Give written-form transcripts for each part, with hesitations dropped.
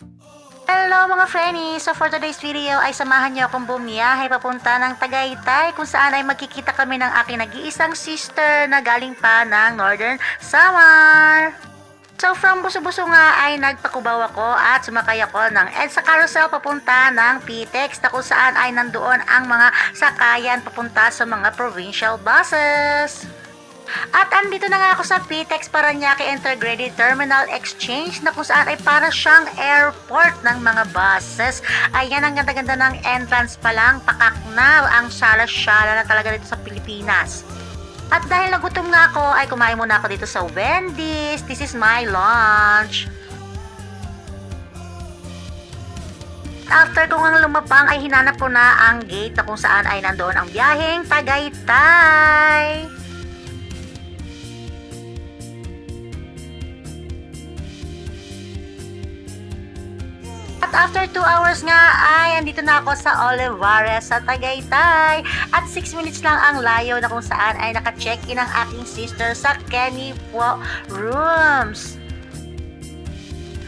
Hello mga Frenny! So for today's video ay samahan niyo akong bumiyahe papunta ng Tagaytay kung saan ay magkikita kami ng aking nag-iisang sister na galing pa ng Northern Samar. So from Buso-Buso nga ay nagpakubaw ako at sumakay ako ng EDSA Carousel papunta ng PTEX na kung saan ay nandoon ang mga sakayan papunta sa mga provincial buses. At andito na nga ako sa PTEX Parañaque Integrated Terminal Exchange na kung saan ay para siyang airport ng mga buses. Ayan, ang ganda-ganda ng entrance pa lang, pakak na ang syala-syala na talaga dito sa Pilipinas. At dahil nagutom nga ako, ay kumain muna ako dito sa Wendy's. This is my lunch. After ko ngang lumapang ay hinanap ko na ang gate na kung saan ay nandoon ang biyaheng Tagaytay. At after 2 hours nga ay andito na ako sa Olivares sa Tagaytay. At 6 minutes lang ang layo na kung saan ay naka-check-in ang aking sister sa Kenny Po Rooms.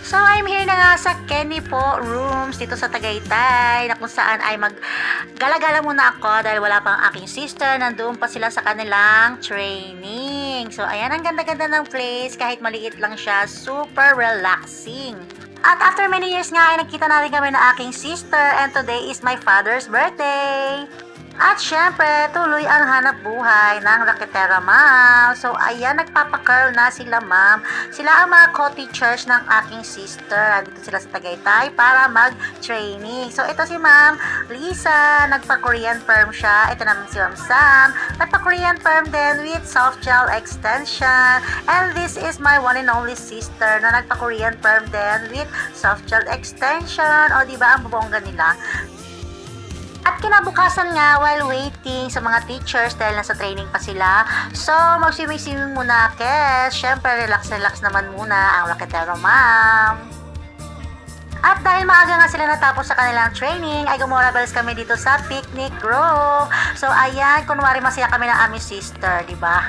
So I'm here na nga sa Kenny Po Rooms dito sa Tagaytay na kung saan ay mag-gala-gala muna ako dahil wala pang aking sister. Nandoon pa sila sa kanilang training. So ayan, ang ganda-ganda ng place kahit maliit lang siya, super relaxing. At after many years nga ay nagkita natin kami na aking sister and today is my father's birthday. At syempre, tuloy ang hanap buhay ng Raketera Ma'am. So ayan, nagpapakirl na sila ma'am. Sila ang mga co-teachers ng aking sister. Dito sila sa Tagaytay para mag-training. So ito si Ma'am Lisa, nagpa-Korean perm siya. Ito naman si Ma'am Sam, nagpa-Korean perm din with soft gel extension. And this is my one and only sister na nagpa-Korean perm din with soft gel extension. O diba, ang bubongga nila. At kinabukasan nga, while waiting sa mga teachers dahil nasa training pa sila, so mag-swimming muna kes. Syempre, relax naman muna ang Raketero Ma'am. At dahil maaga nga sila natapos sa kanilang training, ay gumorabels kami dito sa Picnic Grove. So ayan, kunwari masaya kami ng aming sister, di ba?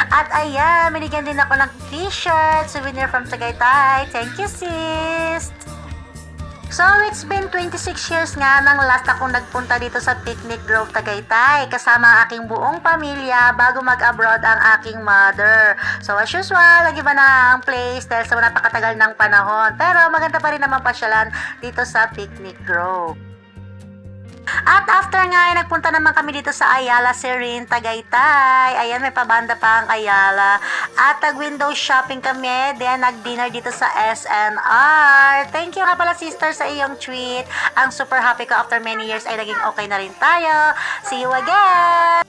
At ayan, binigyan din ako ng t-shirt, souvenir from Tagaytay. Thank you, sis! So, it's been 26 years nga nang last akong nagpunta dito sa Picnic Grove, Tagaytay kasama ang aking buong pamilya bago mag-abroad ang aking mother. So, as usual, nag-iba na ang place dahil sa napakatagal ng panahon. Pero maganda pa rin naman pasyalan dito sa Picnic Grove. At after nga ay nagpunta naman kami dito sa Ayala Serene, Tagaytay. Ayan, may pabanda pa ang Ayala. At nag-window shopping kami. Then nag-dinner dito sa SNR. Thank you nga pala sister sa iyong treat. Ang super happy ko after many years ay naging okay na rin tayo. See you again!